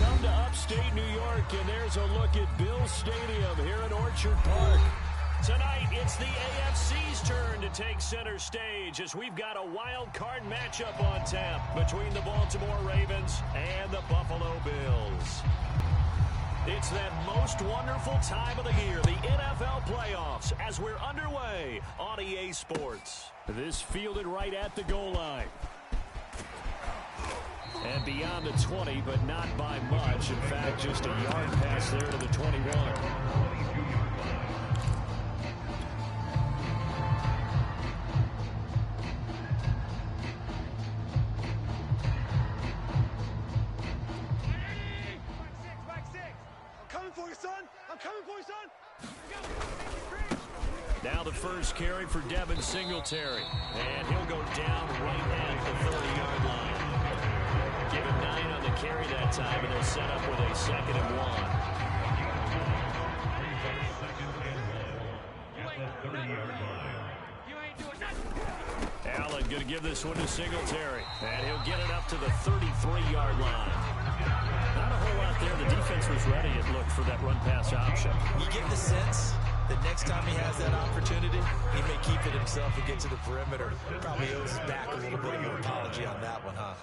come to upstate New York, and there's a look at Bill Stadium here in Orchard Park. Tonight, it's the AFC's turn to take center stage as we've got a wild card matchup on tap between the Baltimore Ravens and the Buffalo Bills. It's that most wonderful time of the year, the NFL playoffs, as we're underway on EA Sports. This fielded right at the goal line. And beyond the 20, but not by much. In fact, just a yard pass there to the 21. Now the first carry for Devin Singletary. And he'll go down right at the 30-yard line. Give him 9 on the carry that time, and they'll set up with a 2nd and 1. Allen going to give this one to Singletary. And he'll get it up to the 33-yard line. Not a whole lot there. The defense was ready, it looked, for that run-pass option. You get the sense that next time he has that opportunity, he may keep it himself and get to the perimeter. Probably owes his back a little bit of an apology on that one, huh?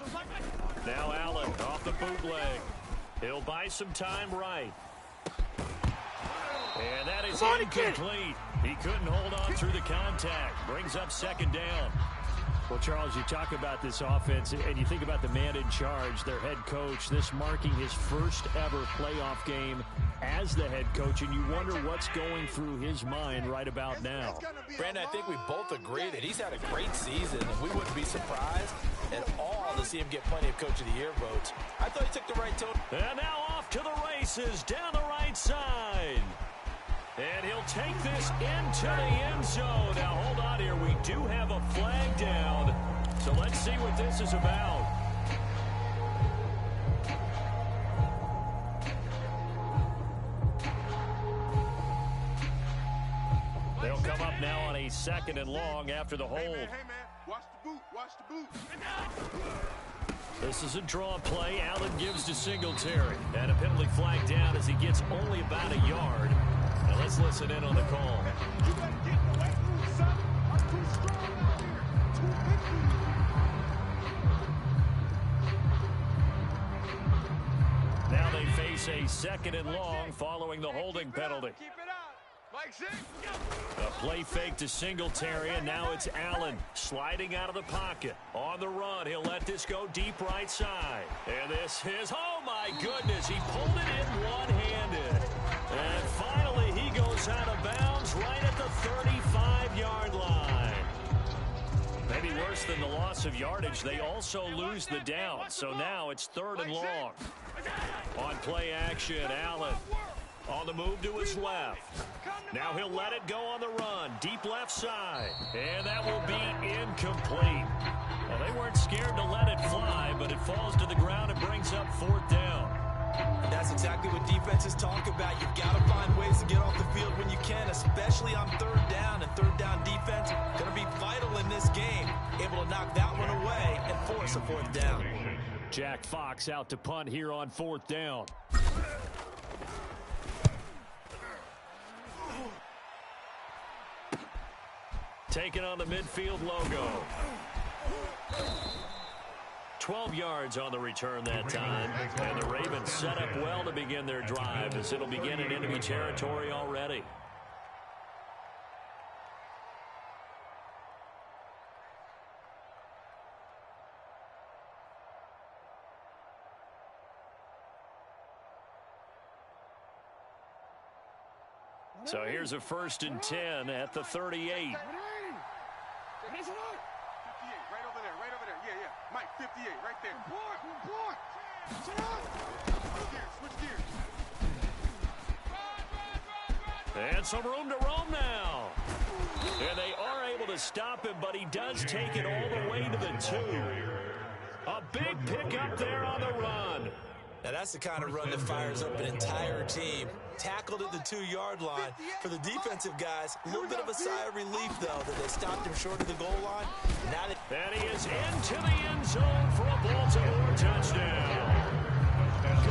Now Allen off the bootleg. He'll buy some time right. And that is incomplete. He couldn't hold on through the contact. Brings up 2nd down. Well, Charles, you talk about this offense, and you think about the man in charge, their head coach, this marking his first ever playoff game as the head coach, and you wonder what's going through his mind right about now. Brandon, I think we both agree that he's had a great season, and we wouldn't be surprised at all to see him get plenty of Coach of the Year votes. I thought he took the right tone. And now off to the races down the right side. And he'll take this into the end zone. Now, hold on here. We do have a flag down. So let's see what this is about. They'll come up now on a 2nd and long after the hold. Hey, man. Watch the boot. Watch the boot. This is a draw play. Allen gives to Singletary. And a penalty flag down as he gets only about a yard. Now let's listen in on the call. You better get in the weight room, son. I'm too strong out here. Too big for you. Now they face a 2nd and long following the holding penalty. Keep it out. Mike, six. A play fake to Singletary, and now it's Allen sliding out of the pocket. On the run, he'll let this go deep right side. And this is, oh my goodness, he pulled it in one-handed. And finally, he goes out of bounds right at the 35-yard line. Maybe worse than the loss of yardage, they also lose the down. So now it's 3rd and long. On play action, Allen on the move to his left. Now he'll let it go on the run. Deep left side. And that will be incomplete. Well, they weren't scared to let it fly, but it falls to the ground and brings up 4th down. And that's exactly what defenses talk about. You've got to find ways to get off the field when you can, especially on 3rd down. And 3rd down defense going to be vital in this game. Able to knock that one away and force a 4th down. Jack Fox out to punt here on 4th down. Taking on the midfield logo. 12 yards on the return that time. And the Ravens set up well to begin their drive as it'll begin in enemy territory already. So here's a 1st and 10 at the 38. 58, right over there, right over there. Yeah, yeah. Mike, 58, right there. Board. Switch gears. And some room to roam now. And they are able to stop him, but he does take it all the way to the 2. A big pickup there on the run. Now, that's the kind of run that fires up an entire team. Tackled at the 2-yard line. For the defensive guys, a little bit of a sigh of relief, though, that they stopped him short of the goal line. And he is into the end zone for a Baltimore touchdown.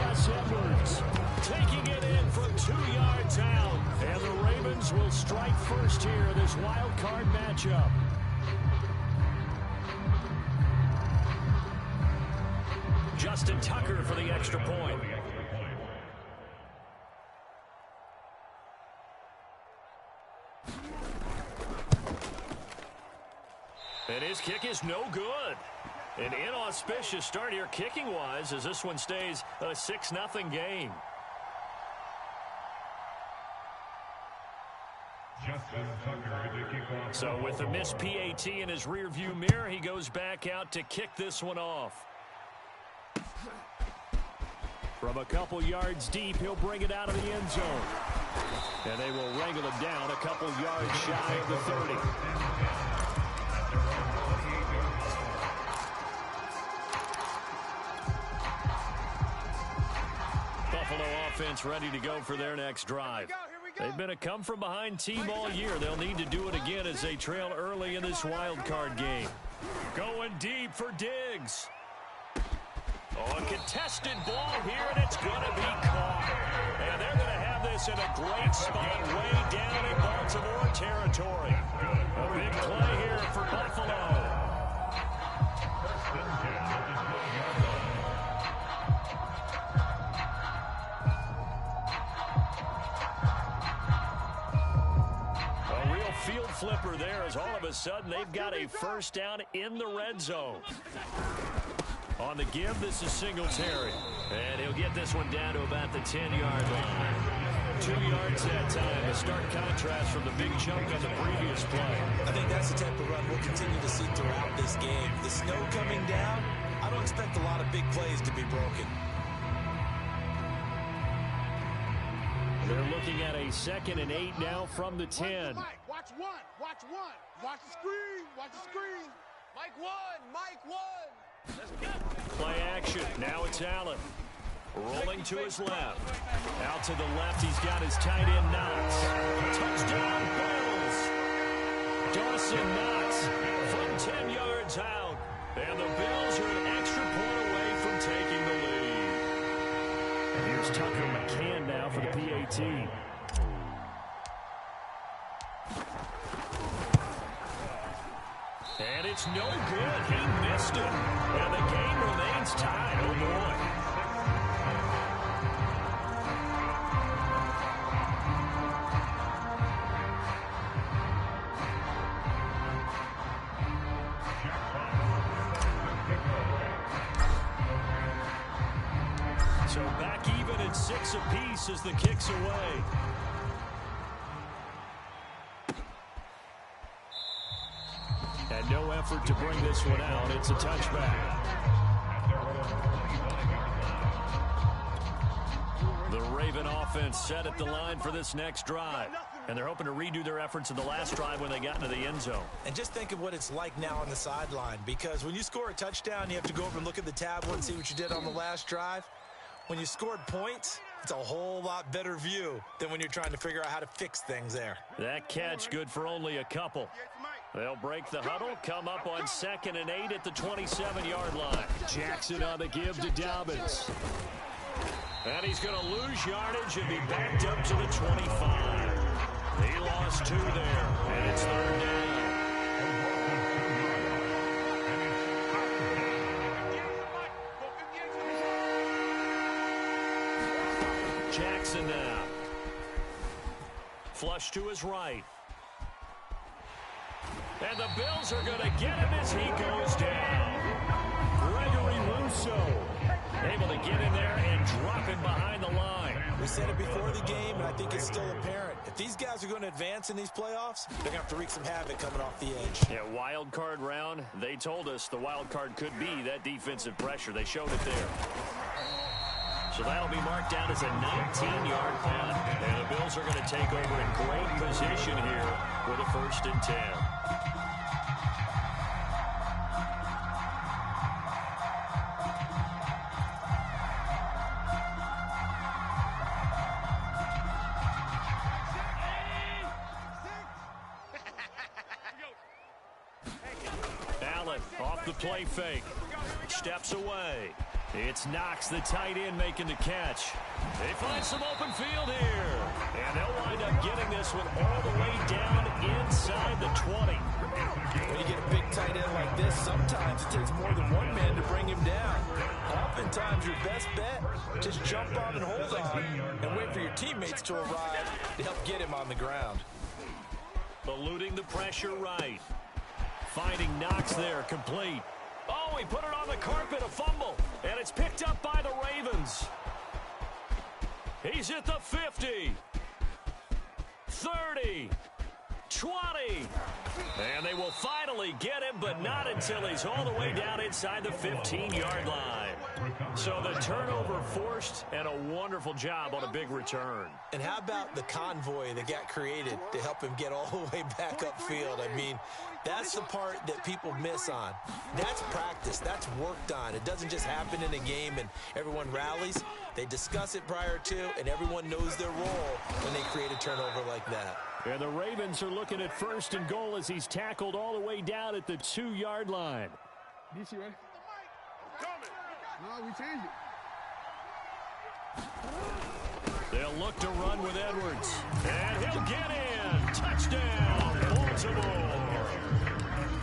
Gus Edwards taking it in from 2 yards out. And the Ravens will strike first here in this wild card matchup. Justin Tucker for the extra point. And his kick is no good. An inauspicious start here kicking-wise as this one stays a 6-0 game. So with a missed PAT in his rearview mirror, he goes back out to kick this one off. From a couple yards deep, he'll bring it out of the end zone. And they will wrangle him down a couple yards shy of the 30. Buffalo offense ready to go for their next drive. They've been a come-from-behind team all year. They'll need to do it again as they trail early in this wild card game. Going deep for Diggs. Oh, a contested ball here, and it's going to be caught. And they're going to have this in a great spot way down in Baltimore territory. A big play here for Buffalo. A real field flipper there as all of a sudden they've got a first down in the red zone. On the give, this is Singletary. And he'll get this one down to about the 10-yard line. 2 yards that time. A stark contrast from the big chunk on the previous play. I think that's the type of run we'll continue to see throughout this game. The snow coming down, I don't expect a lot of big plays to be broken. They're looking at a 2nd and 8 now from the 10. Watch one. Watch one. Watch the screen. Watch the screen. Mike one. Mike one. Play action. Now it's Allen. Rolling to his left. Out to the left, he's got his tight end Knox. Touchdown, Bills. Dawson Knox from 10 yards out. And the Bills are an extra point away from taking the lead. And here's Tucker McCann now for the PAT. And it's no good. He missed it. And the game remains tied. Oh, boy. So back even at 6 apiece as the kick's away. And no effort to bring this one out. It's a touchback. The Raven offense set at the line for this next drive. And they're hoping to redo their efforts in the last drive when they got into the end zone. And just think of what it's like now on the sideline. Because when you score a touchdown, you have to go over and look at the tablet and see what you did on the last drive. When you scored points, it's a whole lot better view than when you're trying to figure out how to fix things there. That catch good for only a couple. They'll break the huddle, come up on 2nd and 8 at the 27-yard line. Jackson on the give to Dobbins. And he's going to lose yardage and be backed up to the 25. He lost 2 there, and it's 3rd down. Jackson now. Flush to his right. And the Bills are going to get him as he goes down. Gregory Rousseau able to get in there and drop him behind the line. We said it before the game, and I think it's still apparent. If these guys are going to advance in these playoffs, they're going to have to wreak some havoc coming off the edge. Yeah, wild card round. They told us the wild card could be that defensive pressure. They showed it there. So that'll be marked down as a 19-yard punt. And the Bills are going to take over in great position here with a 1st and 10. Allen off the play fake. Steps away. It's Knox, the tight end, making the catch. They find some open field here. And they'll wind up getting this one all the way down inside the 20. When you get a big tight end like this, sometimes it takes more than one man to bring him down. Oftentimes, your best bet, just jump on and hold on and wait for your teammates to arrive to help get him on the ground. Eluding the pressure right. Finding Knox there, complete. Oh, he put it on the carpet, a fumble. And it's picked up by the Ravens. He's at the 50. 30. 20. And they will finally get him, but not until he's all the way down inside the 15-yard line. So the turnover forced, and a wonderful job on a big return. And how about the convoy that got created to help him get all the way back upfield? I mean, that's the part that people miss on. That's practice. That's worked on. It doesn't just happen in a game and everyone rallies. They discuss it prior to, and everyone knows their role when they create a turnover like that. And the Ravens are looking at 1st and goal as he's tackled all the way down at the 2-yard line. DC, right? No, we changed it. They'll look to run with Edwards. And he'll get in. Touchdown, Baltimore.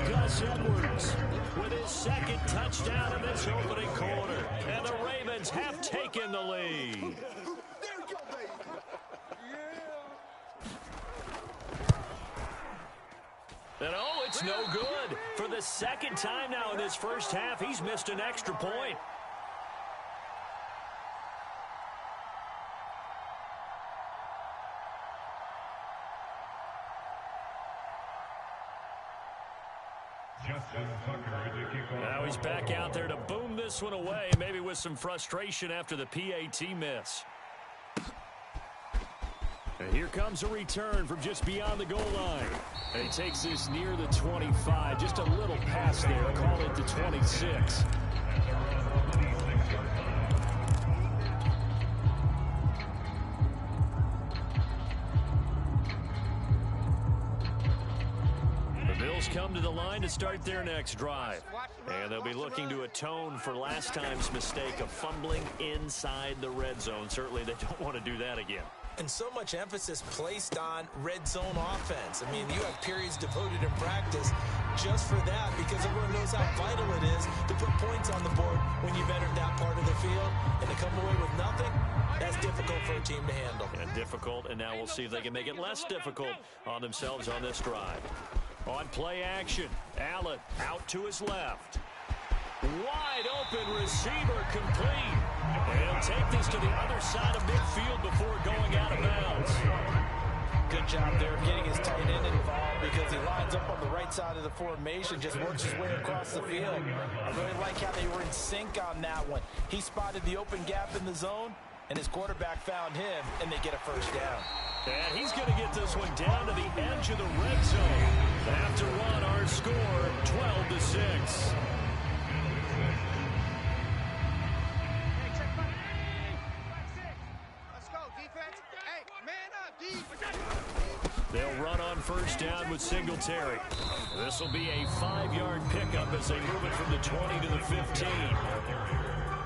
Gus Edwards with his 2nd touchdown in this opening quarter. And the Ravens have taken the lead. And oh, it's no good. For the 2nd time now in this first half, he's missed an extra point. Now he's back out there to boom this one away, maybe with some frustration after the PAT miss. And here comes a return from just beyond the goal line. And he takes this near the 25. Just a little pass there. Call it the 26. The Bills come to the line to start their next drive. And they'll be looking to atone for last time's mistake of fumbling inside the red zone. Certainly they don't want to do that again. And so much emphasis placed on red zone offense. I mean, you have periods devoted in practice just for that because everyone knows how vital it is to put points on the board when you've entered that part of the field. And to come away with nothing, that's difficult for a team to handle. And difficult, and now we'll see if they can make it less difficult on themselves on this drive. On play action, Allen out to his left. Wide open receiver complete. And he'll take this to the other side of midfield before going out of bounds. Good job there of getting his tight end involved because he lines up on the right side of the formation, just works his way across the field. I really like how they were in sync on that one. He spotted the open gap in the zone, and his quarterback found him, and they get a first down. And he's going to get this one down to the edge of the red zone. After run, our score, 12-6. They'll run on first down with Singletary. This will be a 5-yard pickup as they move it from the 20 to the 15.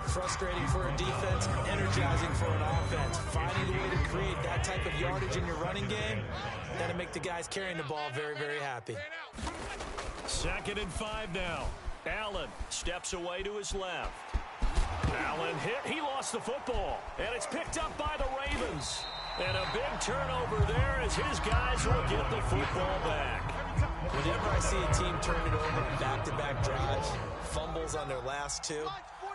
Frustrating for a defense, energizing for an offense. Finding a way to create that type of yardage in your running game, that'll make the guys carrying the ball very, very happy. 2nd and 5 now. Allen steps away to his left. Allen hit. He lost the football. And it's picked up by the Ravens. And a big turnover there as his guys will get the football back. Whenever I see a team turn it over on back-to-back drives, fumbles on their last 2,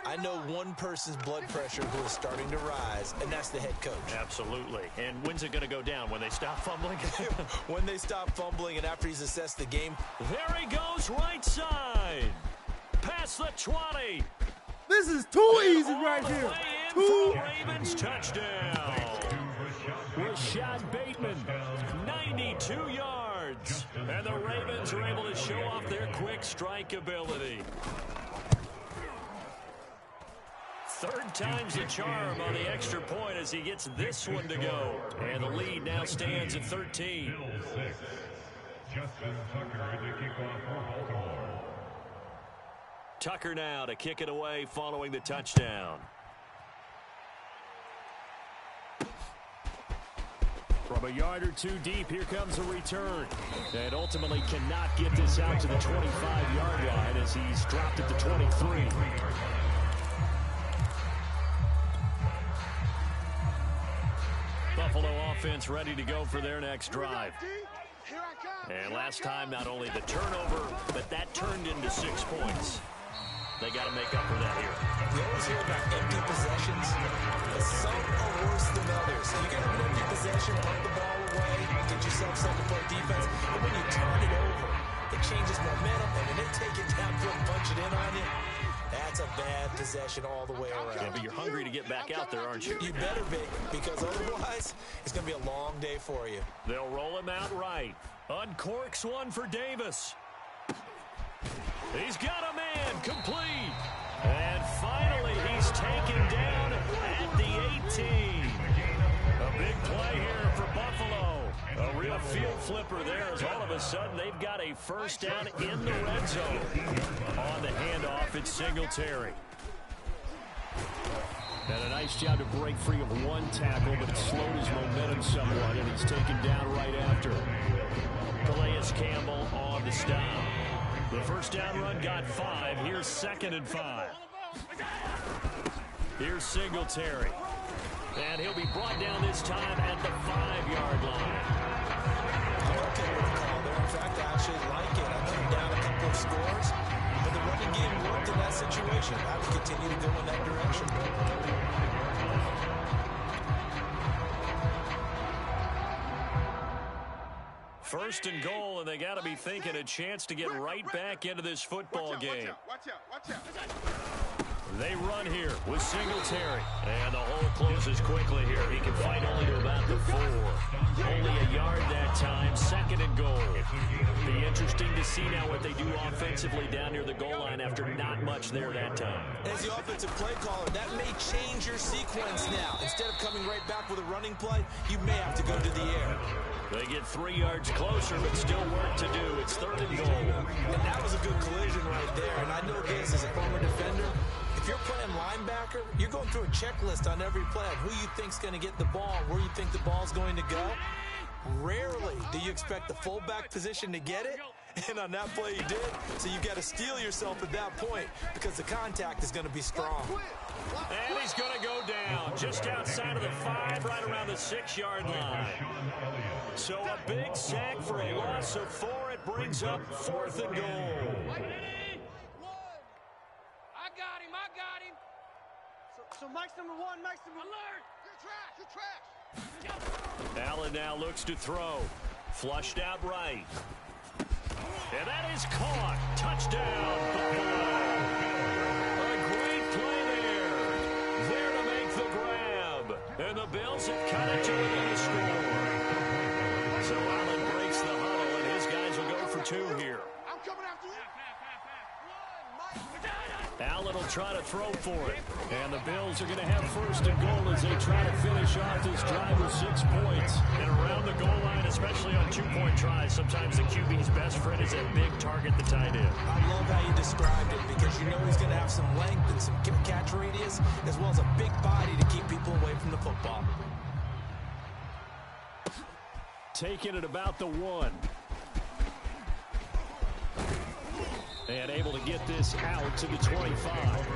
I know one person's blood pressure who is starting to rise, and that's the head coach. Absolutely. And when's it going to go down? When they stop fumbling? When they stop fumbling and after he's assessed the game. There he goes, right side. Past the 20. This is too easy right here. Too Ravens touchdown. Rashad Bateman, 92 yards. And the Ravens are able to show off their quick strike ability. 3rd time's the charm on the extra point as he gets this one to go. And the lead now stands at 13. Tucker now to kick it away following the touchdown. From a yard or two deep, here comes a return. And ultimately cannot get this out to the 25-yard line as he's dropped at the 23. Buffalo offense ready to go for their next drive. And last time, not only the turnover, but that turned into 6 points. They got to make up for that here. We always hear about empty possessions, but some are worse than others. So you get an empty possession, put the ball away, get yourself something to play defense, and when you turn it over, it changes momentum, and when they take it downfield and punch it in on you, that's a bad possession all the way around. Yeah, but you're hungry to get back out there, aren't you? You better be, because otherwise, it's going to be a long day for you. They'll roll him out right. Uncorks one for Davis. He's got a man, complete. And finally, he's taken down at the 18. A big play here for Buffalo. A real field flipper there as all of a sudden they've got a first down in the red zone. On the handoff, it's Singletary. And a nice job to break free of one tackle, but it slowed his momentum somewhat, and he's taken down right after. Calais Campbell on the stop. The first down run got 5. Here's 2nd and 5. Here's Singletary. And he'll be brought down this time at the 5-yard line. I'm okay with the call there. In fact, I actually like it. I came down a couple of scores, but the running game worked in that situation. I would continue to go in that direction. First and goal, and they got to be thinking a chance to get right back into this football game. Watch out. They run here with Singletary. And the hole closes quickly here. He can fight only to about the 4. Only a yard that time. 2nd and goal. Be interesting to see now what they do offensively down near the goal line after not much there that time. As the offensive play caller, that may change your sequence now. Instead of coming right back with a running play, you may have to go to the air. They get 3 yards closer, but still work to do. It's 3rd and goal. And that was a good collision right there. And I know this as a former defender. If you're playing linebacker, you're going through a checklist on every play of who you think's going to get the ball, where you think the ball's going to go. Rarely do you expect the fullback position to get it. And on that play he did. So you got to steel yourself at that point because the contact is going to be strong. And he's going to go down just outside of the 5, right around the 6-yard line. So a big sack for a loss of 4. It brings up 4th and goal. I got him. So Mike's number 1, Mike's number Alert! You're trash. Allen now looks to throw. Flushed out right. And that is caught. Touchdown, Buffalo. A great play there. There to make the grab. And the Bills have cut it to within a score. So Allen breaks the huddle, and his guys will go for 2 here. I'm coming after you. Allen will try to throw for it. And the Bills are going to have 1st and goal as they try to finish off this drive with 6 points. And around the goal line, especially on 2-point tries, sometimes the QB's best friend is a big target, the tight end. I love how you described it because you know he's going to have some length and some catch radius as well as a big body to keep people away from the football. Taking it about the 1. And able to get this out to the 25.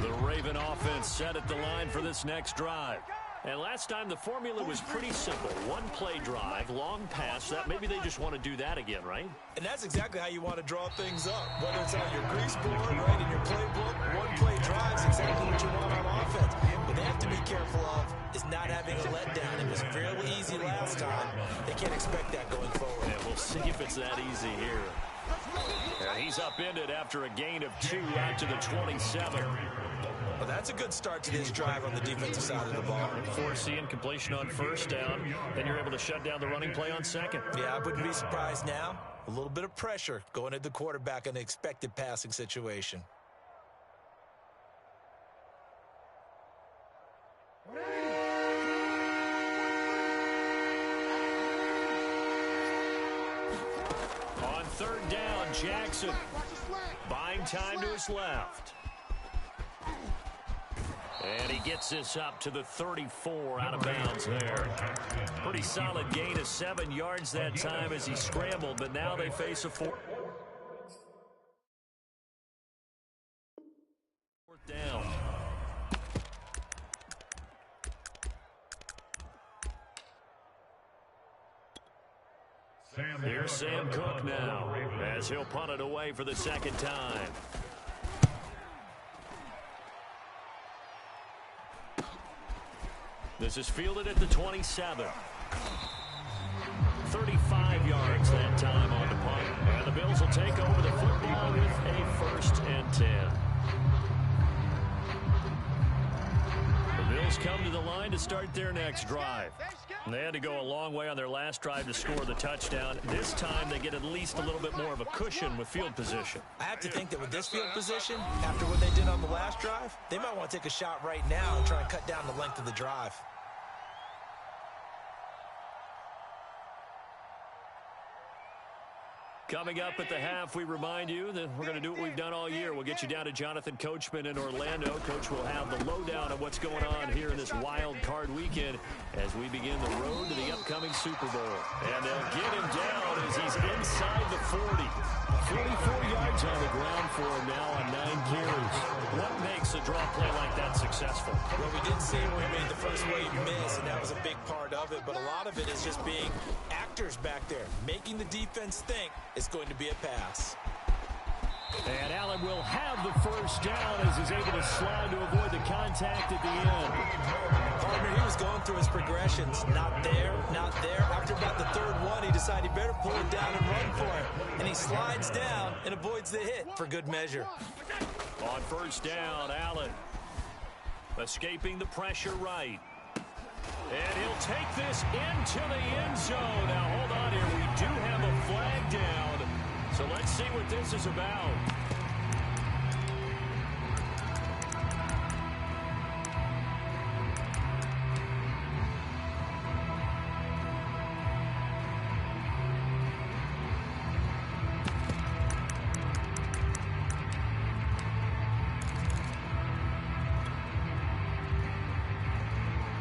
The Raven offense set at the line for this next drive. And last time the formula was pretty simple. 1-play drive, long pass. That maybe they just want to do that again, right? And that's exactly how you want to draw things up. Whether it's on your grease board, right, in your playbook, 1-play drives exactly what you want on offense. What they have to be careful of is not having a letdown. It was fairly easy last time. They can't expect that going forward. And we'll see if it's that easy here. Yeah, he's upended after a gain of 2 out to the 27. Well, that's a good start to this drive on the defensive side of the ball. Forcing completion on 1st down. Then you're able to shut down the running play on 2nd. Yeah, I wouldn't be surprised now. A little bit of pressure going at the quarterback in the expected passing situation. down. Jackson buying time to his left. And he gets this up to the 34 out of bounds there. Pretty solid gain of 7 yards that time as he scrambled, but now they face a fourth down. Here's Sam Cook now as he'll punt it away for the second time. This is fielded at the 27. 35 yards that time on the punt. And the Bills will take over the football with a 1st and 10. The Bills come to the line to start their next drive. And they had to go a long way on their last drive to score the touchdown. This time they get at least a little bit more of a cushion with field position. I have to think that with this field position, after what they did on the last drive, they might want to take a shot right now and try and cut down the length of the drive. Coming up at the half, we remind you that we're going to do what we've done all year. We'll get you down to Jonathan Coachman in Orlando. Coach will have the lowdown of what's going on here in this wild card weekend as we begin the road to the upcoming Super Bowl. And they'll get him down as he's inside the 40. 44 yards on the ground for him now on 9 carries. What makes a draw play like that successful? Well, we did see where he made the first wave miss, and that was a big part of it. But a lot of it is just being actors back there, making the defense think it's going to be a pass. And Allen will have the first down as he's able to slide to avoid the contact at the end. Partner, he was going through his progressions. Not there, not there. After about the 3rd one, he decided he better pull it down and run for it. And he slides down and avoids the hit for good measure. On 1st down, Allen escaping the pressure right. And he'll take this into the end zone. Now, hold on here. We do have a flag down. So let's see what this is about.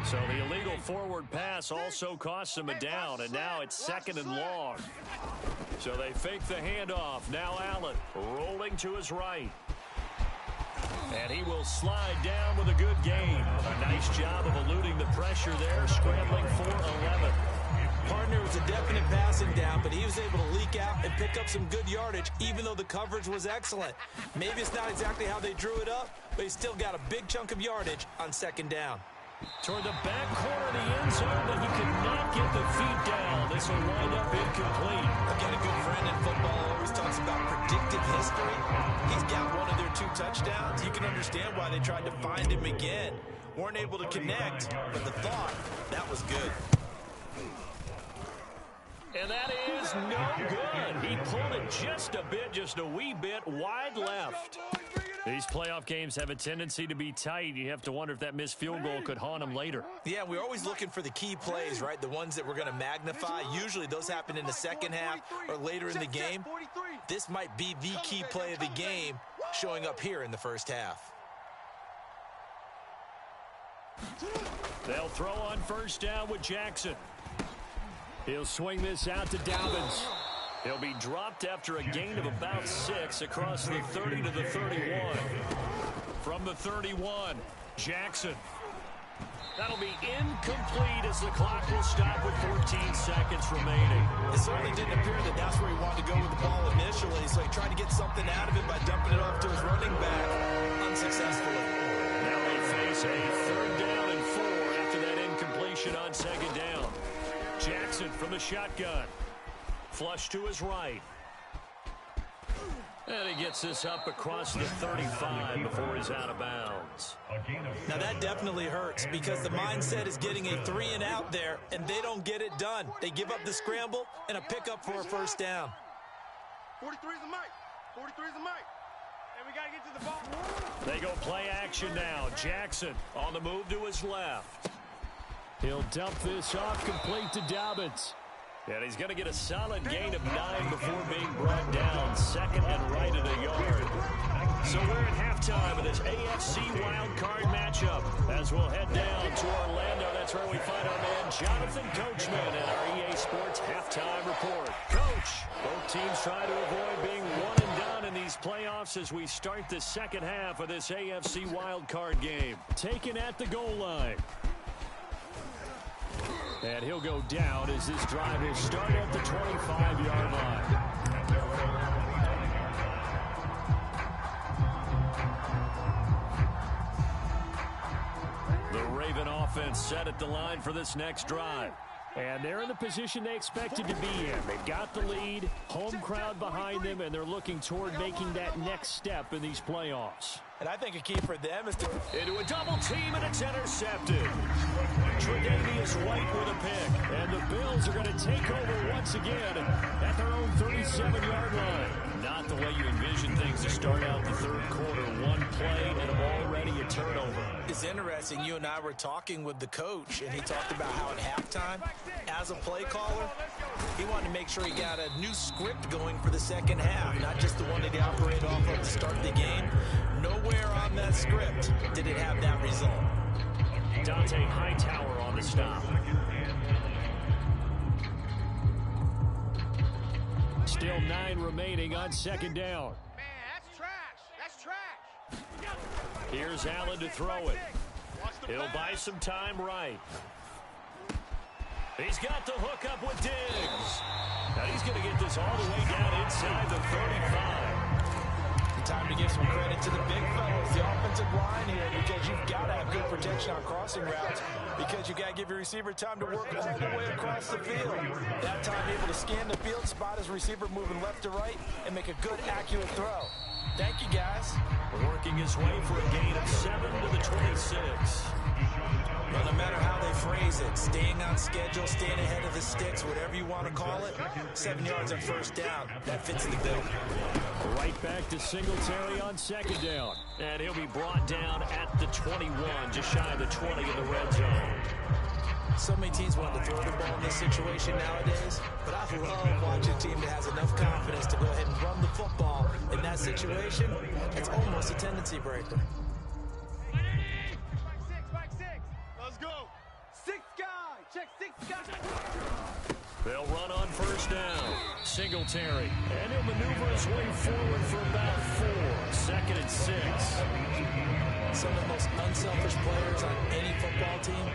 So the illegal forward pass also costs him a down, and now it's 2nd and long. So they fake the handoff. Now Allen rolling to his right. And he will slide down with a good gain. A nice job of eluding the pressure there, scrambling for 11. Partner, was a definite passing down, but he was able to leak out and pick up some good yardage, even though the coverage was excellent. Maybe it's not exactly how they drew it up, but he still got a big chunk of yardage on 2nd down. Toward the back corner of the end zone, but he could not get the feet down. This will wind up incomplete. Again, a good friend in football always talks about predictive history. He's got one of their 2 touchdowns. You can understand why they tried to find him again. Weren't able to connect, but the thought, that was good. And that is no good. He pulled it just a bit, just a wee bit wide left. These playoff games have a tendency to be tight. You have to wonder if that missed field goal could haunt him later. Yeah, we're always looking for the key plays, right? The ones that we're going to magnify. Usually those happen in the second half or later in the game. This might be the key play of the game showing up here in the first half. They'll throw on 1st down with Jackson. He'll swing this out to Dobbins. He'll be dropped after a gain of about 6 across the 30 to the 31. From the 31, Jackson. That'll be incomplete as the clock will stop with 14 seconds remaining. It certainly didn't appear that that's where he wanted to go with the ball initially, so he tried to get something out of it by dumping it off to his running back unsuccessfully. Now they face a 3rd down and 4 after that incompletion on 2nd down. Jackson from the shotgun. Flush to his right. And he gets this up across the 35 before he's out of bounds. Now that definitely hurts because the mindset is getting a 3 and out there, and they don't get it done. They give up the scramble and a pickup for a 1st down. 43 is the mic. 43 is the mic. And we got to get to the ball. They go play action now. Jackson on the move to his left. He'll dump this off complete to Dobbins. And he's going to get a solid gain of 9 before being brought down. Second and right at a yard. So we're at halftime of this AFC wildcard matchup. As we'll head down to Orlando, that's where we find our man Jonathan Coachman and our EA Sports halftime report. Coach, both teams try to avoid being one and done in these playoffs as we start the second half of this AFC wildcard game. Taken at the goal line. And he'll go down as this drive will start at the 25-yard line. The Raven offense set at the line for this next drive. And they're in the position they expected to be in. They've got the lead, home crowd behind them, and they're looking toward making that next step in these playoffs. And I think a key for them is to... Into a double team, and it's intercepted. Tre'Davious White with a pick. And the Bills are going to take over once again at their own 37-yard line. Not the way you envision things to start out the third quarter. One play and already a turnover. It's interesting. You and I were talking with the coach, and he talked about how at halftime, as a play caller, he wanted to make sure he got a new script going for the second half, not just the one that he operated off of to start the game. Nowhere on that script did it have that result. Dante Hightower on the stop. Still 9 remaining on second down. Man, that's trash. That's trash. Here's Allen to throw it. He'll buy some time right. He's got the hook up with Diggs. Now he's going to get this all the way down inside the 35. Time to give some credit to the big fellas, the offensive line here, because you've got to have good protection on crossing routes, because you've got to give your receiver time to work all the way across the field. That time able to scan the field, spot his receiver moving left to right, and make a good, accurate throw. Thank you, guys. Working his way for a gain of 7 to the 26. Well, no matter how they phrase it, staying on schedule, staying ahead of the sticks, whatever you want to call it, 7 yards on first down, that fits the bill. Right back to Singletary on second down. And he'll be brought down at the 21, just shy of the 20 in the red zone. So many teams want to throw the ball in this situation nowadays, but I love watching a team that has enough confidence to go ahead and run the football in that situation. It's almost a tendency breaker. Let's go. 6 guy. Check 6 guy. They'll run on first down. Singletary. And he'll maneuver his way forward for about 4. Second and 6. Some of the most unselfish players on any football team,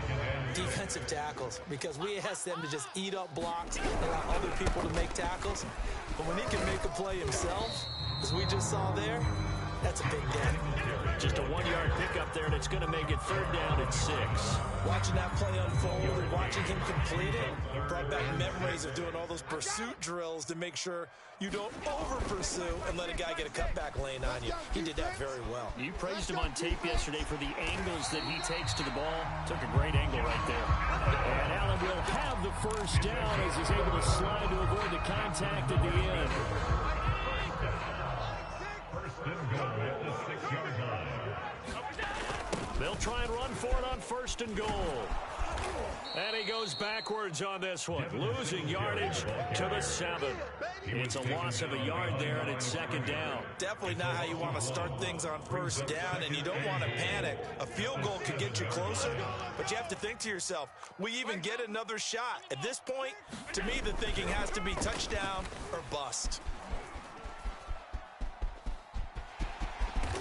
defensive tackles, because we ask them to just eat up blocks, allow other people to make tackles. But when he can make a play himself, as we just saw there, that's a big day. Just a 1-yard pickup there, and it's going to make it third down at 6. Watching that play unfold and watching him complete it brought back memories of doing all those pursuit drills to make sure you don't over-pursue and let a guy get a cutback lane on you. He did that very well. You praised him on tape yesterday for the angles that he takes to the ball. Took a great angle right there. And Allen will have the first down as he's able to slide to avoid the contact at the end. They'll try and run for it on first and goal. And he goes backwards on this one, losing yardage to the 7. It's a loss of a yard there, and it's second down. Definitely not how you want to start things on first down, and you don't want to panic. A field goal could get you closer, but you have to think to yourself, we even get another shot? At this point, to me, the thinking has to be touchdown or bust.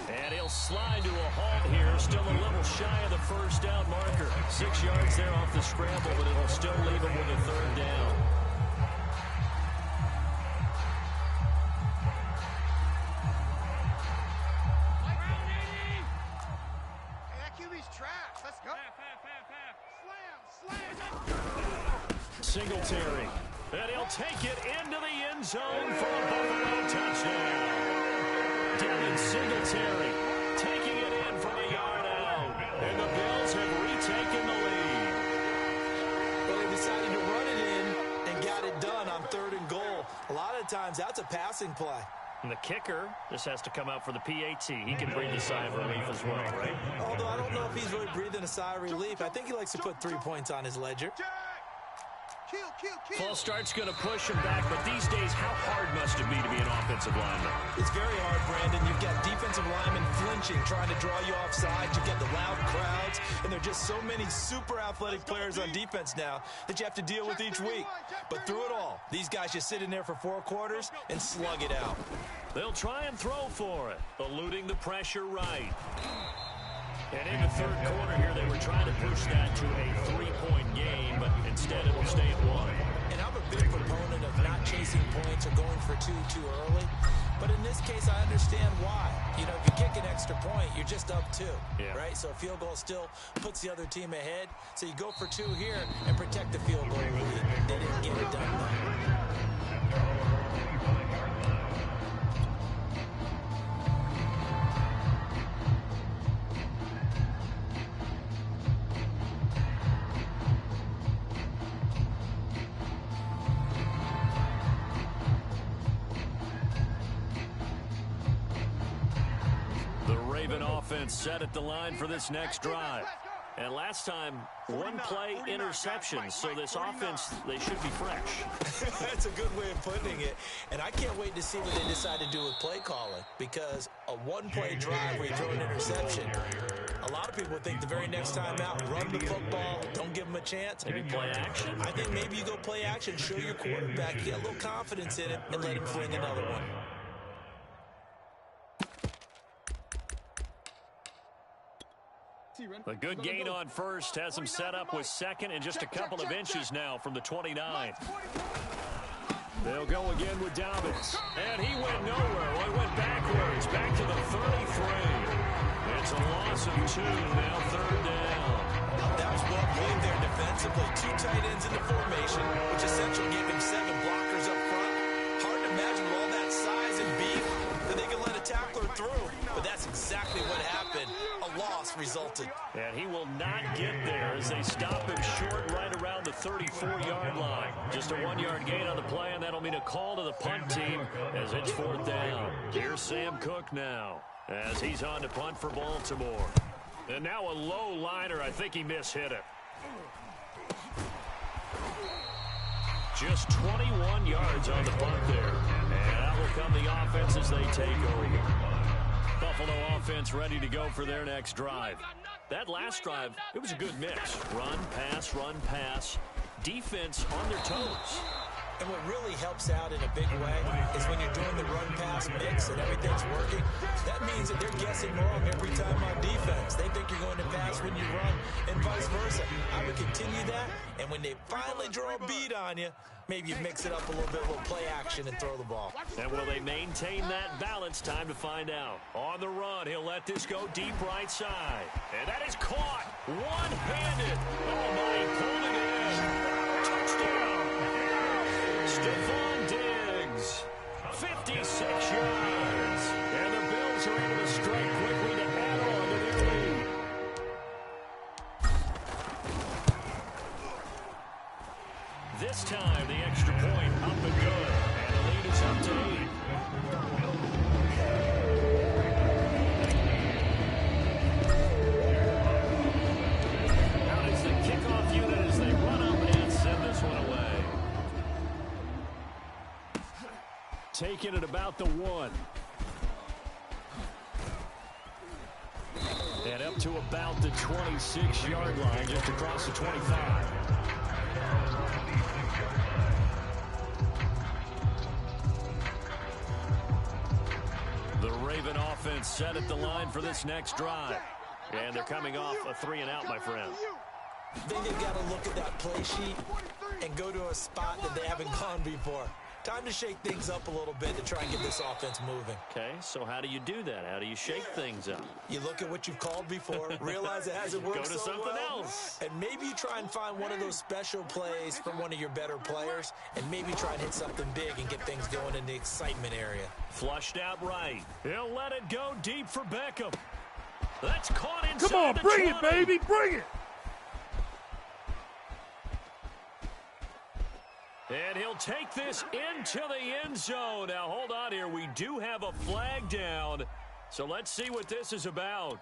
And he'll slide to a halt here, still a little shy of the first down marker. 6 yards there off the scramble, but it'll still leave him with a third down. Hey, that QB's trash. Let's go. Slam. Singletary. And he'll take it into the end zone for a Buffalo touchdown. Devin Singletary taking it in from a yard out. And the Bills have retaken the lead. Well, they decided to run it in and got it done on third and goal. A lot of times, that's a passing play. And the kicker just has to come out for the PAT. He can breathe a sigh of relief as well, right? Although I don't know if he's really breathing a sigh of relief. I think he likes to put 3 points on his ledger. False start's going to push him back, but these days, how hard must it be to be an offensive lineman? It's very hard, Brandon. You've got defensive linemen flinching, trying to draw you offside. You've got the loud crowds, and there are just so many super athletic players on defense now that you have to deal with each week. But through it all, these guys just sit in there for 4 quarters and slug it out. They'll try and throw for it, eluding the pressure right. And in the third quarter here, they were trying to push that to a 3-point game, but instead it will stay at 1. And I'm a big proponent of not chasing points or going for two too early. But in this case, I understand why. You know, if you kick an extra point, you're just up 2, right? So a field goal still puts the other team ahead. So you go for 2 here and protect the field goal lead. They didn't get it done, though. Offense set at the line for this next drive. And last time, 1 play interception. So this offense, they should be fresh. That's a good way of putting it. And I can't wait to see what they decide to do with play calling. Because a 1-play drive where you throw an interception, a lot of people think the very next time out, run the football, don't give them a chance. Maybe play action? I think maybe you go play action, show your quarterback, get a little confidence in it, and let him fling another one. A good gain on first has him set up with second and just a couple of inches now from the 29. They'll go again with Dobbins. And he went nowhere. Well, he went backwards, back to the 33. It's a loss of 2, now 3rd down. That was well played there defensively. 2 tight ends in the formation, which essentially gave him 7 blockers up front. Hard to imagine with all that size and beef that they can let a tackler through. But that's exactly what happened. A loss resulted. And he will not get there as they stop him short right around the 34-yard line. Just a 1-yard gain on the play, and that'll mean a call to the punt team as it's 4th down. Here's Sam Cook now as he's on to punt for Baltimore. And now a low liner. I think he mishit it. Just 21 yards on the punt there. And out will come the offense as they take over. Buffalo offense ready to go for their next drive. That last drive, it was a good mix. Run, pass. Defense on their toes. And what really helps out in a big way is when you're doing the run-pass mix and everything's working, that means that they're guessing wrong every time on defense. They think you're going to pass when you run and vice versa. I would continue that, and when they finally draw a beat on you, maybe you mix it up a little bit, a little play action and throw the ball. And will they maintain that balance? Time to find out. On the run, he'll let this go deep right side. And that is caught one-handed. Oh, my, he pulled it in. Touchdown. Stephon Diggs, 56 yards. And the Bills are able to strike quickly to add on to their lead. This time, the extra point up and good. And the lead is up to 8. Now it's the kickoff unit as they run up and send this one away. Taking it about the 1. And up to about the 26-yard line, just across the 25. The Raven offense set at the line for this next drive. And they're coming off a 3-and-out, my friend. I think they've got to look at that play sheet and go to a spot that they haven't gone before. Time to shake things up a little bit to try and get this offense moving. Okay, so how do you do that? How do you shake things up? You look at what you've called before, realize it hasn't worked Go to so something well, else. and maybe you try and find one of those special plays from one of your better players, and maybe try and hit something big and get things going in the excitement area. Flushed out right. He'll let it go deep for Beckham. That's caught inside. Come on, the bring 20. it, baby, bring it. And he'll take this into the end zone. Now, hold on here. We do have a flag down. So let's see what this is about.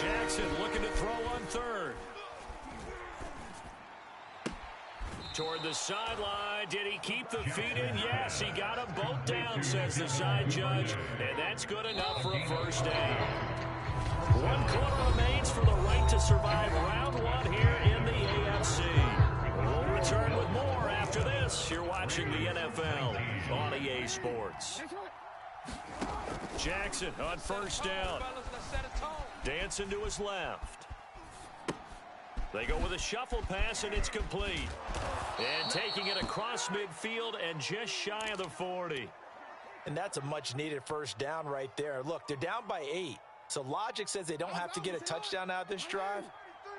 Jackson looking to throw on third. Toward the sideline. Did he keep the feet in? Yes, he got them both down, says the side judge. And that's good enough for a first down. 1 quarter remains for the right to survive round one here in the AFC. We'll return with more after this. You're watching the NFL on EA Sports. Jackson on first down. Dancing to his left. They go with a shuffle pass, and it's complete. And taking it across midfield and just shy of the 40. And that's a much-needed first down right there. Look, they're down by 8. So logic says they don't have to get a touchdown out of this drive.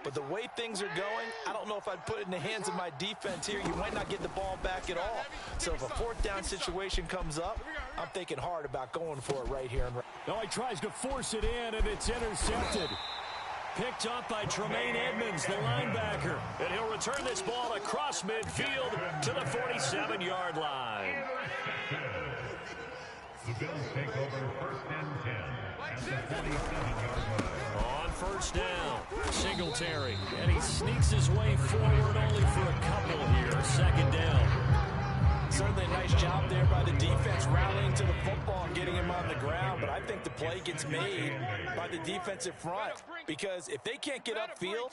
But the way things are going, I don't know if I'd put it in the hands of my defense here. You might not get the ball back at all. So if a fourth down situation comes up, I'm thinking hard about going for it right here. No, he tries to force it in, and it's intercepted. Picked up by Tremaine Edmonds, the linebacker. And he'll return this ball across midfield to the 47-yard line. The Bills take over first and 10 at the 47-yard line. On first down, Singletary. And he sneaks his way forward only for a couple here. Second down. Certainly a nice job there by the defense rallying to the football and getting him on the ground. But I think the play gets made by the defensive front. Because if they can't get upfield,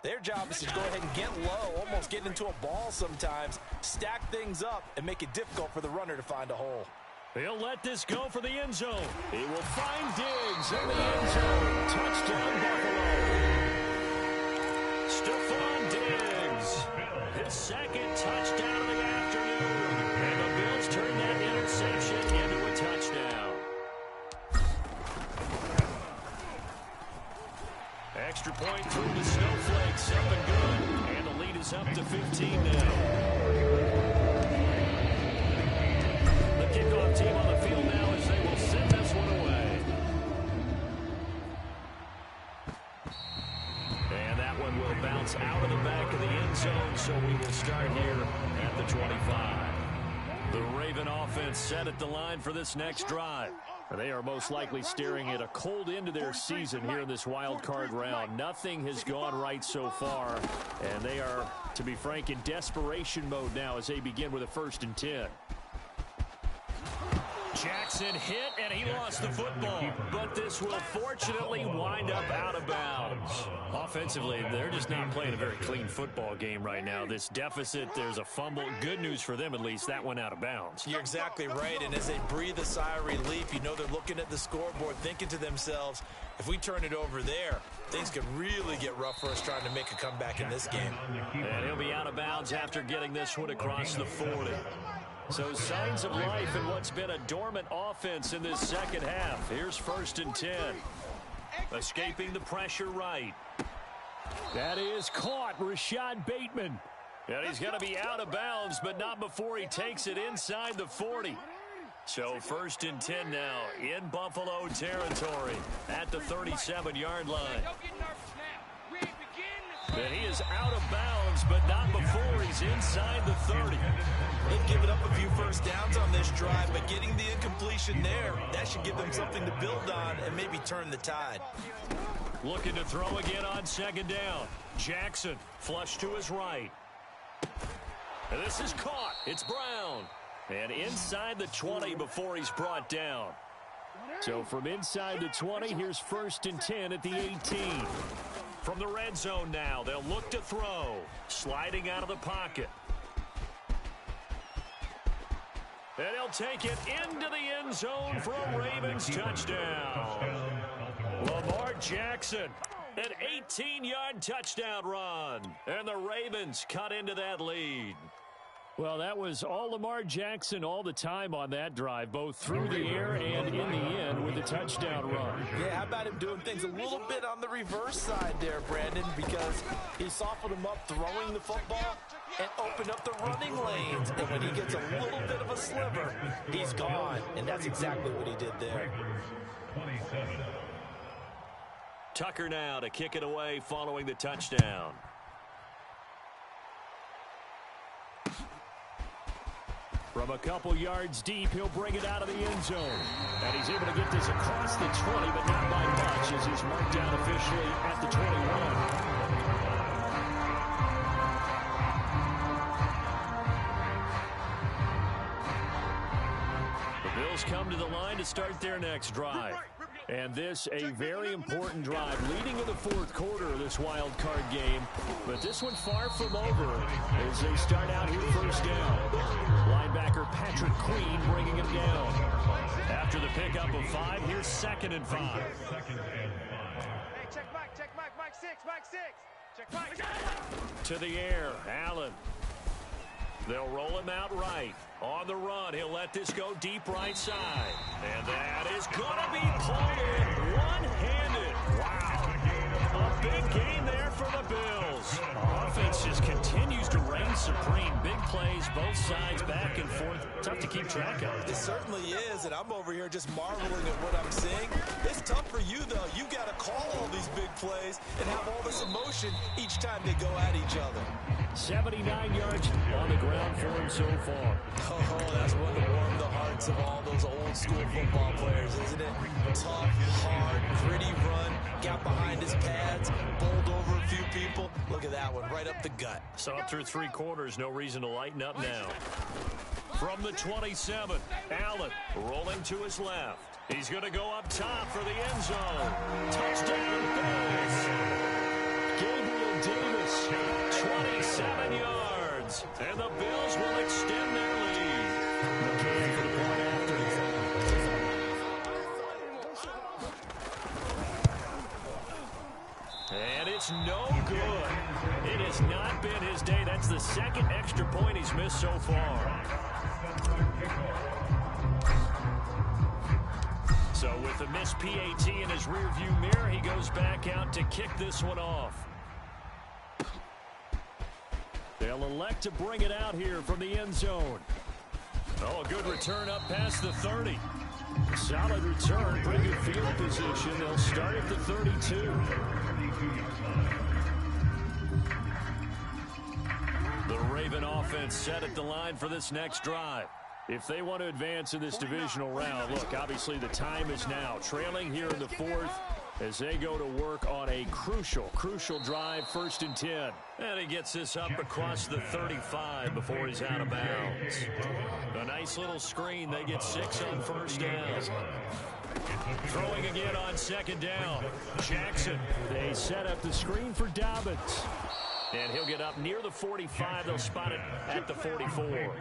their job is to go ahead and get low, almost get into a ball sometimes, stack things up, and make it difficult for the runner to find a hole. He'll let this go for the end zone. He will find Diggs in the end zone. Touchdown, Buffalo. Stephon Diggs. His second touchdown of the afternoon. And the Bills turn that interception into a touchdown. Extra point through the Snowflakes. Up and good. And the lead is up to 15 now. Kickoff team on the field now as they will send this one away. And that one will bounce out of the back of the end zone, so we will start here at the 25. The Raven offense set at the line for this next drive. They are most likely staring at a cold end to their season here in this wild card round. Nothing has gone right so far, and they are, to be frank, in desperation mode now as they begin with a 1st and 10. Jackson hit, and he lost the football. But this will fortunately wind up out of bounds. Offensively, they're just not playing a very clean football game right now. This deficit, there's a fumble. Good news for them, at least. That went out of bounds. You're exactly right, and as they breathe a sigh of relief, you know they're looking at the scoreboard, thinking to themselves, if we turn it over there, things could really get rough for us trying to make a comeback in this game. And he'll be out of bounds after getting this one across the 40. So signs of life in what's been a dormant offense in this second half. Here's 1st and 10. Escaping the pressure right. That is caught, Rashad Bateman. And he's going to be out of bounds, but not before he takes it inside the 40. So 1st and 10 now in Buffalo territory at the 37-yard line. And he is out of bounds, but not before he's inside the 30. They've given up a few first downs on this drive, but getting the incompletion there, that should give them something to build on and maybe turn the tide. Looking to throw again on 2nd down. Jackson, flush to his right. And this is caught. It's Brown. And inside the 20 before he's brought down. So from inside the 20, here's 1st and 10 at the 18. From the red zone now, they'll look to throw. Sliding out of the pocket. And he'll take it into the end zone for a Ravens touchdown. Lamar Jackson, an 18-yard touchdown run. And the Ravens cut into that lead. Well, that was all Lamar Jackson all the time on that drive, both through the air and in the end with a touchdown run. Yeah, how about him doing things a little bit on the reverse side there, Brandon, because he softened him up throwing the football and opened up the running lanes. And when he gets a little bit of a sliver, he's gone. And that's exactly what he did there. 27. Tucker now to kick it away following the touchdown. From a couple yards deep, he'll bring it out of the end zone. And he's able to get this across the 20, but not by much, as he's marked down officially at the 21. Bills come to the line to start their next drive. And this a very important drive leading in the fourth quarter of this wild card game. But this one far from over as they start out here first down. Linebacker Patrick Queen bringing him down. After the pickup of 5, here's 2nd and 5. Hey, check Mike 6, Mike 6. Check Mike. To the air, Allen. They'll roll him out right. On the run, he'll let this go deep right side. And that is going to be pulled in one-handed. Wow. A big game there for the Bills. Offense just continues to reign supreme. Big plays, both sides, back and forth. Tough to keep track of. It certainly is, and I'm over here just marveling at what I'm seeing. It's tough for you, though. You got to call all these big plays and have all this emotion each time they go at each other. 79 yards on the ground for him so far. Oh, that's one to warm the hearts of all those old-school football players, isn't it? Tough, hard, gritty run, got behind his pads, bowled over a few people. Look at that one, right up the gut. Saw through 3 quarters, no reason to lighten up now. From the 27, Allen rolling to his left. He's going to go up top for the end zone. Touchdown, Bills! Gabriel Davis, 27 yards. And the Bills will extend their lead. McCain for the point after. And it's no good. It has not been his day. That's the 2nd extra point he's missed so far. So with a missed PAT in his rearview mirror, he goes back out to kick this one off. They'll elect to bring it out here from the end zone. Oh, a good return up past the 30. Solid return, pretty good field position. They'll start at the 32. The Raven offense set at the line for this next drive. If they want to advance in this divisional round, look, obviously the time is now. Trailing here in the 4th as they go to work on a crucial drive, 1st and 10. And he gets this up across the 35 before he's out of bounds. A nice little screen. They get 6 on 1st down. Throwing again on 2nd down. Jackson. They set up the screen for Dobbins. And he'll get up near the 45. They'll spot it at the 44.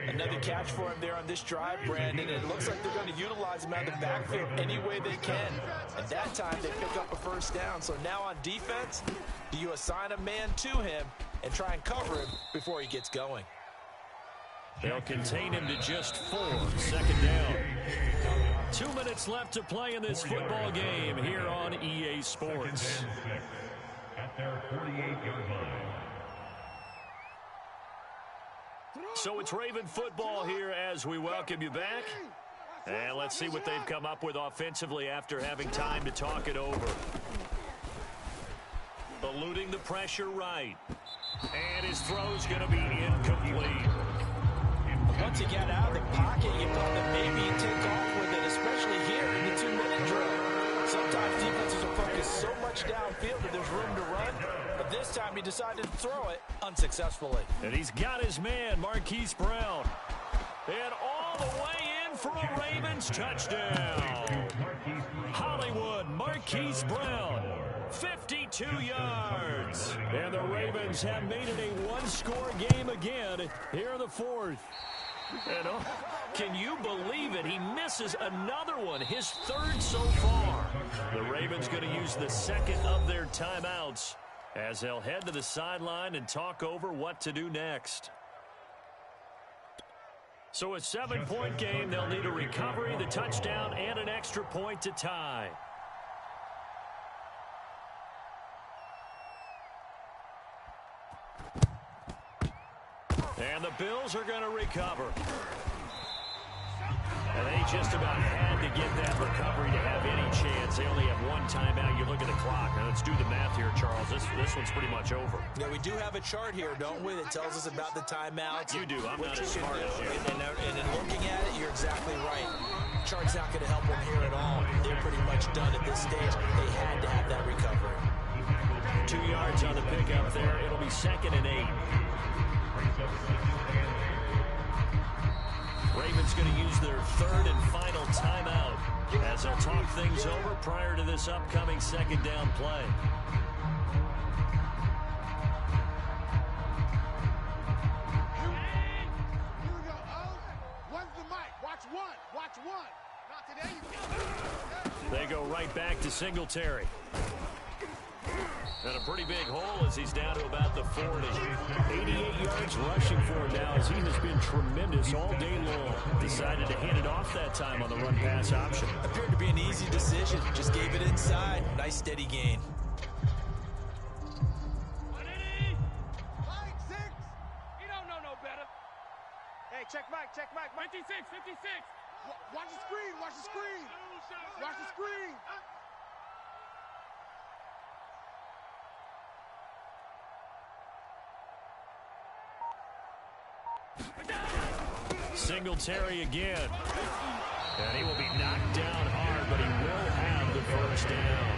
Another catch for him there on this drive, Brandon. It looks like they're going to utilize him out of the backfield any way they can. And that time they pick up a 1st down. So now on defense, do you assign a man to him and try and cover him before he gets going? They'll contain him to just 4. 2nd down. 2 minutes left to play in this football game here on EA Sports. At their 48-yard line. So it's Raven football here as we welcome you back. And let's see what they've come up with offensively after having time to talk it over. Eluding the pressure right. And his throw's going to be incomplete. Once you get out of the pocket, you thought that maybe you take off with it, especially here in the 2-minute drill. Sometimes defenses are focused so much downfield that there's room to run, but this time he decided to throw it unsuccessfully. And he's got his man, Marquise Brown. And all the way in for a Ravens touchdown. Hollywood, Marquise Brown, 52 yards. And the Ravens have made it a 1-score game again here in the 4th. And can you believe it? He misses another one, his 3rd so far. The Ravens going to use the 2nd of their timeouts as they'll head to the sideline and talk over what to do next. So a 7-point game. They'll need a recovery, the touchdown, and an extra point to tie. And the Bills are going to recover. And they just about had to get that recovery to have any chance. They only have one timeout. You look at the clock. Now, let's do the math here, Charles. This one's pretty much over. Yeah, we do have a chart here, don't we, that tells us about the timeouts. You do. I'm not as smart as you. And in looking at it, you're exactly right. Chart's not going to help them here at all. They're pretty much done at this stage. They had to have that recovery. 2 yards on the pickup there. It'll be 2nd and 8. Ravens going to use their 3rd and final timeout as they'll talk things over prior to this upcoming 2nd down play. Here we go. One's the mic. Watch one. Watch one. Not today. They go right back to Singletary. And a pretty big hole as he's down to about the 40. 88 yards rushing for him now as he has been tremendous all day long. Decided to hand it off that time on the run-pass option. Appeared to be an easy decision. Just gave it inside. Nice steady gain. Mike, 6. You don't know no better. Hey, check Mike. 56. Watch the screen. Watch the screen. Watch the screen. Singletary again. And he will be knocked down hard, but he will have the first down.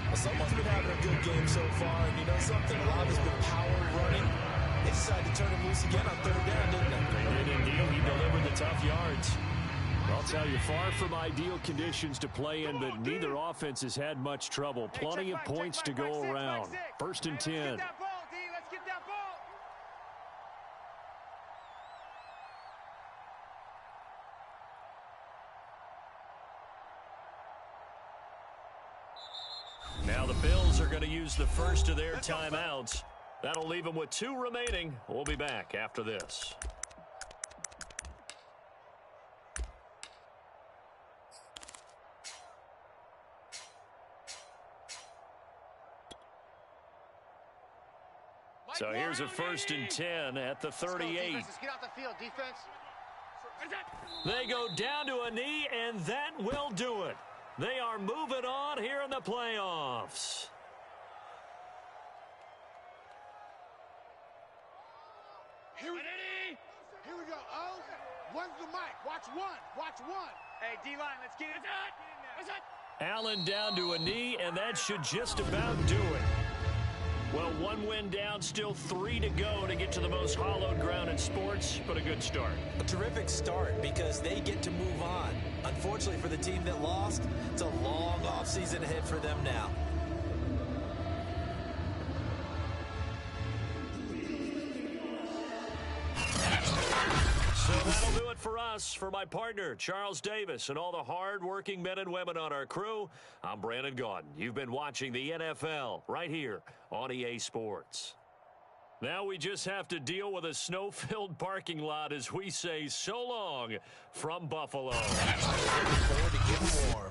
Well, someone's been having a good game so far, and you know something? A lot has been power running. They decided to turn him loose again on 3rd down, didn't they? They did indeed. He delivered the tough yards. I'll tell you, far from ideal conditions to play in, but neither offense has had much trouble. Plenty of points to go around. 1st and 10. Let's get that ball. Now the Bills are going to use the first of their timeouts. That'll leave them with 2 remaining. We'll be back after this. So here's a 1st and 10 at the 38. Let's get out the field, defense. They go down to a knee, and that will do it. They are moving on here in the playoffs. Here we go. One's the mic. Watch one. Watch one. Hey, D-line, let's get it. What's that? Allen down to a knee, and that should just about do it. Well, 1 win down, still 3 to go to get to the most hallowed ground in sports, but a good start. A terrific start because they get to move on. Unfortunately for the team that lost, it's a long offseason ahead for them now. So that'll do it for us. For my partner, Charles Davis, and all the hard-working men and women on our crew, I'm Brandon Gaudin. You've been watching the NFL right here on EA Sports. Now we just have to deal with a snow-filled parking lot as we say so long from Buffalo. Looking forward to getting warm.